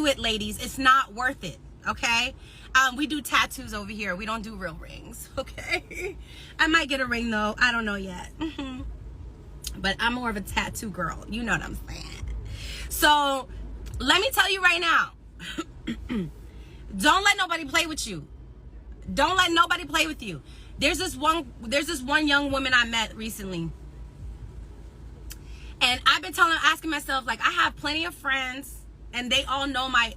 do it, ladies. It's not worth it, okay? We do tattoos over here. We don't do real rings, okay? I might get a ring, though. I don't know yet. But I'm more of a tattoo girl. You know what I'm saying? So, let me tell you right now. Don't let nobody play with you. Don't let nobody play with you. There's this one young woman I met recently. And I've been asking myself, like, I have plenty of friends, and they all know my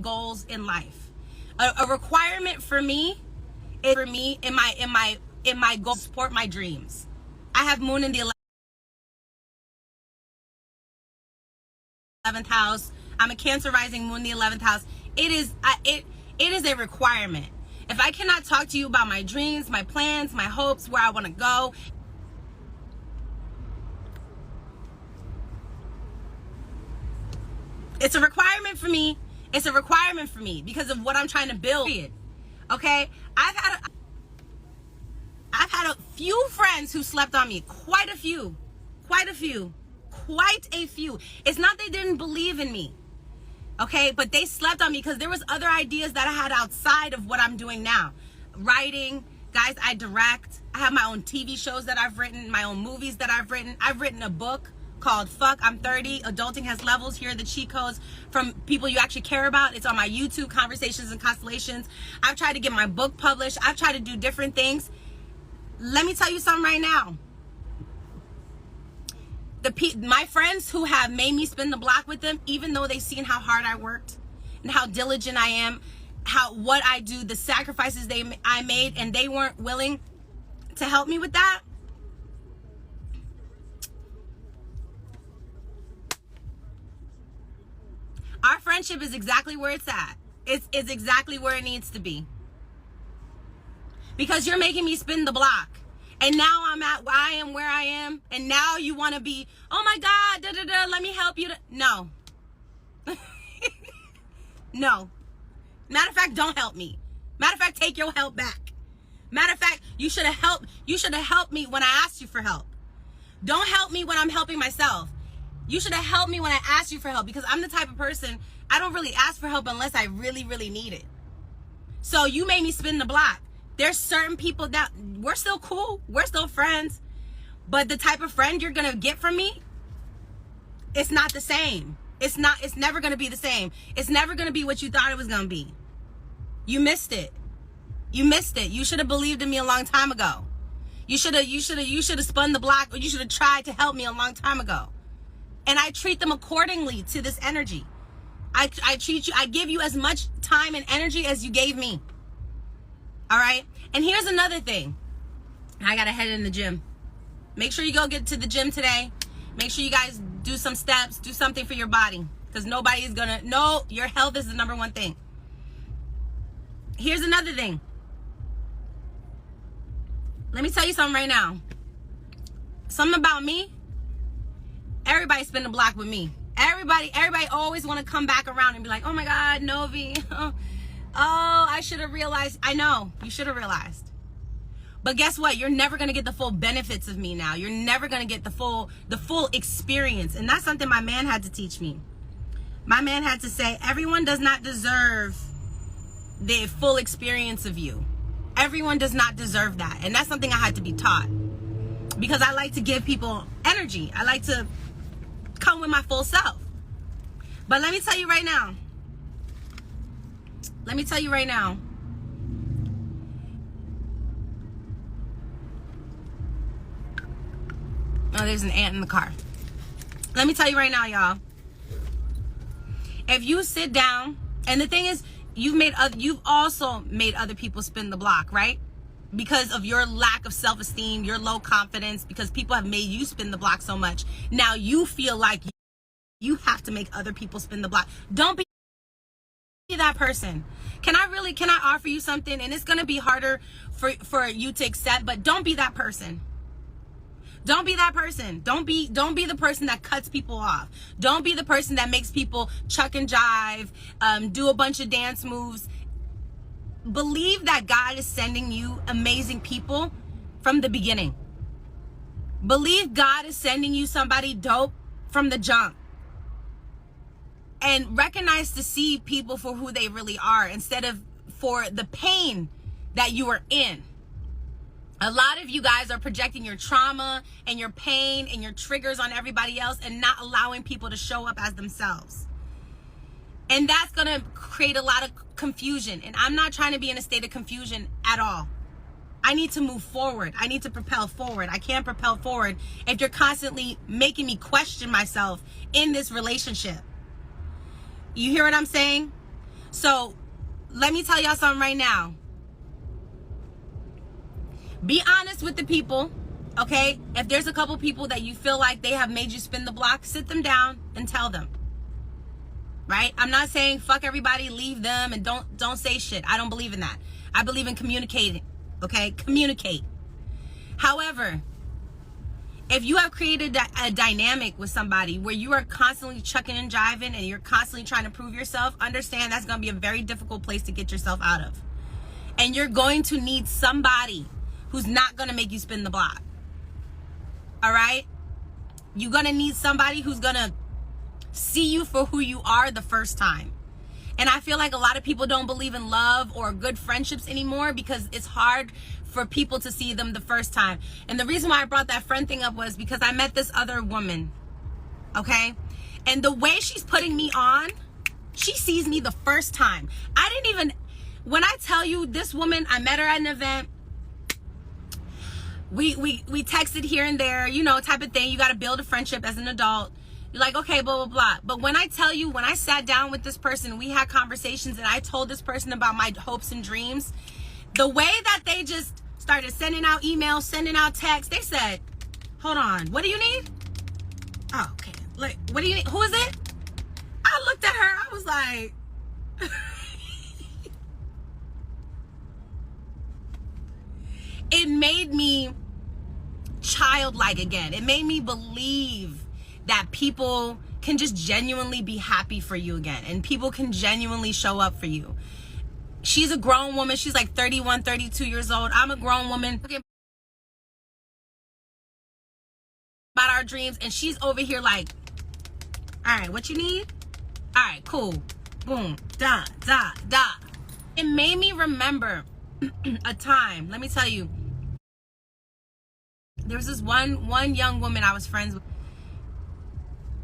goals in life. A requirement for me is in my goal to support my dreams. I have moon in the 11th house. I'm a Cancer rising, moon in the 11th house. It is a requirement. If I cannot talk to you about my dreams, my plans, my hopes, where I want to go, it's a requirement for me. It's a requirement for me because of what I'm trying to build. Okay? I've had a few friends who slept on me. Quite a few. It's not they didn't believe in me. Okay? But they slept on me because there was other ideas that I had outside of what I'm doing now. Writing. Guys, I direct. I have my own TV shows that I've written, my own movies that I've written. I've written a book called Fuck, I'm 30. Adulting has levels. Here are the cheat codes from people you actually care about. It's on my YouTube, Conversations and Constellations. I've tried to get my book published. I've tried to do different things. Let me tell you something right now. My friends who have made me spin the block with them, even though they've seen how hard I worked and how diligent I am, what I do, the sacrifices I made, and they weren't willing to help me with that. Our friendship is exactly where it's at. It's exactly where it needs to be. Because you're making me spin the block. And now I am where I am. And now you want to be, oh my God, let me help you. No. No. Matter of fact, don't help me. Matter of fact, take your help back. Matter of fact, you should have helped me when I asked you for help. Don't help me when I'm helping myself. You should have helped me when I asked you for help, because I'm the type of person, I don't really ask for help unless I really, really need it. So you made me spin the block. There's certain people that we're still cool. We're still friends. But the type of friend you're going to get from me, it's not the same. It's never going to be the same. It's never going to be what you thought it was going to be. You missed it. You should have believed in me a long time ago. You should have spun the block, or you should have tried to help me a long time ago. And I treat them accordingly to this energy. I treat you, I give you as much time and energy as you gave me. All right? And here's another thing. I got to head in the gym. Make sure you go get to the gym today. Make sure you guys do some steps, do something for your body. Because nobody is going to, no, your health is the number one thing. Here's another thing. Let me tell you something right now. Something about me. Everybody spin the block with me. Everybody always want to come back around and be like, oh my God, Novi. Oh, I should have realized. I know, you should have realized. But guess what? You're never going to get the full benefits of me now. You're never going to get the full experience. And that's something my man had to teach me. My man had to say, everyone does not deserve the full experience of you. Everyone does not deserve that. And that's something I had to be taught. Because I like to give people energy. I like to come with my full self. But let me tell you right now. Oh, there's an ant in the car. Let me tell you right now, y'all. If you sit down, and the thing is, you've also made other people spin the block, right? Because of your lack of self-esteem, your low confidence, because people have made you spin the block so much. Now you feel like you have to make other people spin the block. Don't be that person. Can I offer you something? And it's going to be harder for you to accept, but don't be that person. Don't be that person. Don't be the person that cuts people off. Don't be the person that makes people chuck and jive, do a bunch of dance moves. Believe that God is sending you amazing people from the beginning. Believe God is sending you somebody dope from the jump. And recognize to see people for who they really are instead of for the pain that you are in. A lot of you guys are projecting your trauma and your pain and your triggers on everybody else and not allowing people to show up as themselves. And that's going to create a lot of confusion. And I'm not trying to be in a state of confusion at all. I need to move forward. I need to propel forward. I can't propel forward if you're constantly making me question myself in this relationship. You hear what I'm saying? So let me tell y'all something right now. Be honest with the people, okay? If there's a couple people that you feel like they have made you spin the block, sit them down and tell them. Right? I'm not saying fuck everybody, leave them, and don't say shit. I don't believe in that. I believe in communicating, okay? Communicate. However, if you have created a dynamic with somebody where you are constantly chucking and jiving and you're constantly trying to prove yourself, understand that's going to be a very difficult place to get yourself out of. And you're going to need somebody who's not going to make you spin the block. All right? You're going to need somebody who's going to see you for who you are the first time. And I feel like a lot of people don't believe in love or good friendships anymore because it's hard for people to see them the first time. And the reason why I brought that friend thing up was because I met this other woman, okay? And the way she's putting me on, she sees me the first time. When I tell you this woman, I met her at an event. We texted here and there, you know, type of thing. You got to build a friendship as an adult. You're like, okay, blah, blah, blah. But when I tell you, when I sat down with this person, we had conversations and I told this person about my hopes and dreams, the way that they just started sending out emails, sending out texts, they said, hold on, what do you need? Oh, okay. Like, what do you need? Who is it? I looked at her. I was like, it made me childlike again. It made me believe that people can just genuinely be happy for you again. And people can genuinely show up for you. She's a grown woman. She's like 31, 32 years old. I'm a grown woman. About our dreams. And she's over here like, all right, what you need? All right, cool. Boom. Da, da, da. It made me remember a time. Let me tell you. There was this one young woman I was friends with.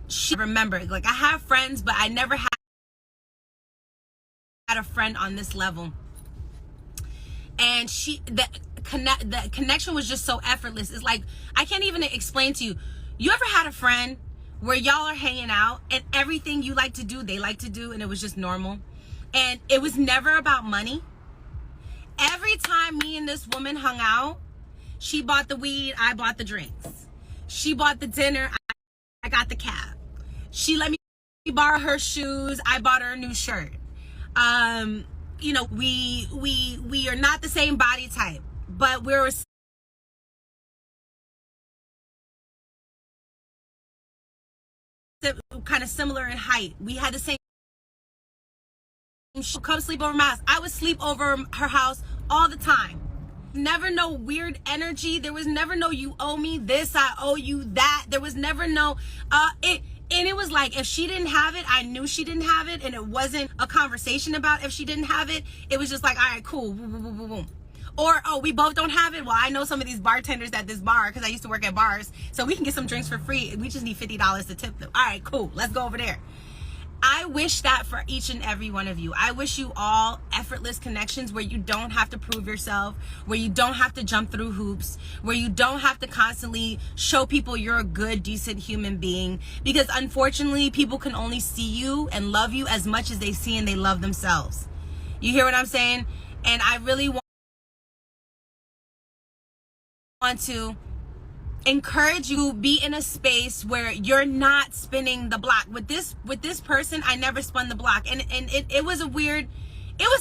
She remembered. Like, I have friends, but I never had a friend on this level. And the connection was just so effortless. It's like, I can't even explain to you. You ever had a friend where y'all are hanging out and everything you like to do, they like to do, and it was just normal? And it was never about money. Every time me and this woman hung out, she bought the weed, I bought the drinks. She bought the dinner, I got the cab. She let me borrow her shoes, I bought her a new shirt. You know, we are not the same body type, but we're kind of similar in height. We had the same. She'll come sleep over my house. I would sleep over her house all the time. Never no weird energy. There was never no you owe me this, I owe you that. There was never no and it was like, if she didn't have it, I knew she didn't have it, and it wasn't a conversation about if she didn't have it. It was just like, all right, cool, boom, boom, boom, boom, boom. Or, oh, we both don't have it. Well, I know some of these bartenders at this bar because I used to work at bars, so we can get some drinks for free. We just need $50 to tip them. All right, cool, let's go over there. I wish that for each and every one of you. I wish you all effortless connections where you don't have to prove yourself, where you don't have to jump through hoops, where you don't have to constantly show people you're a good, decent human being. Because unfortunately, people can only see you and love you as much as they see and they love themselves. You hear what I'm saying? And I really want to encourage you to be in a space where you're not spinning the block. With this person, I never spun the block, and it was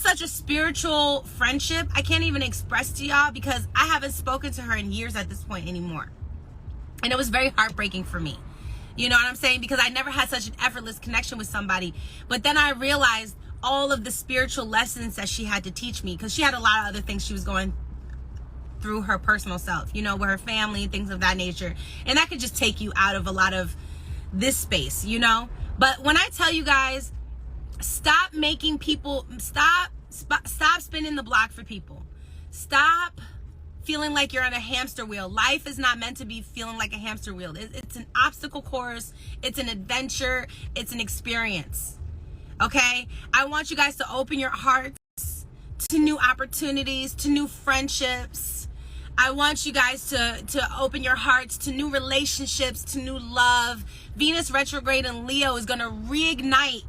such a spiritual friendship. I can't even express to y'all because I haven't spoken to her in years at this point anymore, and it was very heartbreaking for me. You know what I'm saying? Because I never had such an effortless connection with somebody. But then I realized all of the spiritual lessons that she had to teach me, because she had a lot of other things she was going through her personal self, you know, with her family and things of that nature. And that could just take you out of a lot of this space, you know? But when I tell you guys, stop making people, stop spinning the block for people. Stop feeling like you're on a hamster wheel. Life is not meant to be feeling like a hamster wheel. It's an obstacle course. It's an adventure. It's an experience. Okay? I want you guys to open your hearts to new opportunities, to new friendships. I want you guys to open your hearts to new relationships, to new love. Venus retrograde in Leo is going to reignite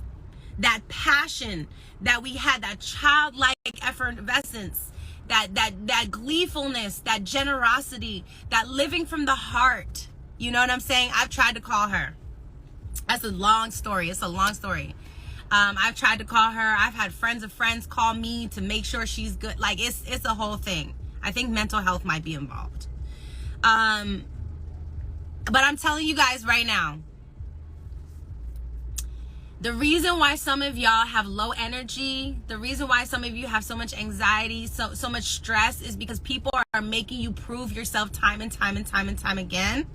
that passion that we had, that childlike effervescence, that gleefulness, that generosity, that living from the heart. You know what I'm saying? I've tried to call her. That's a long story. It's a long story. I've tried to call her. I've had friends of friends call me to make sure she's good. Like, it's a whole thing. I think mental health might be involved. But I'm telling you guys right now, the reason why some of y'all have low energy, the reason why some of you have so much anxiety, so much stress, is because people are making you prove yourself time and time and time and time again.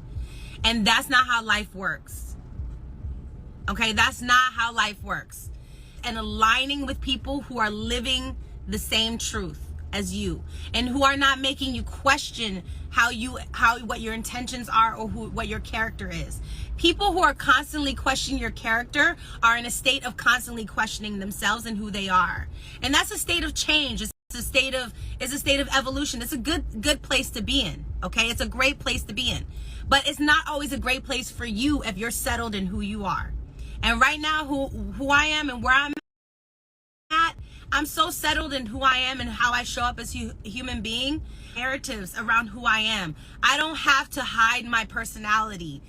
And that's not how life works. Okay, that's not how life works. And aligning with people who are living the same truth as you, and who are not making you question what your intentions are, or what your character is. People who are constantly questioning your character are in a state of constantly questioning themselves and who they are. And that's a state of change. It's a state of evolution. It's a good place to be in. Okay, it's a great place to be in. But it's not always a great place for you if you're settled in who you are. And right now, who I am and where I'm at, I'm so settled in who I am and how I show up as a human being. Narratives around who I am. I don't have to hide my personality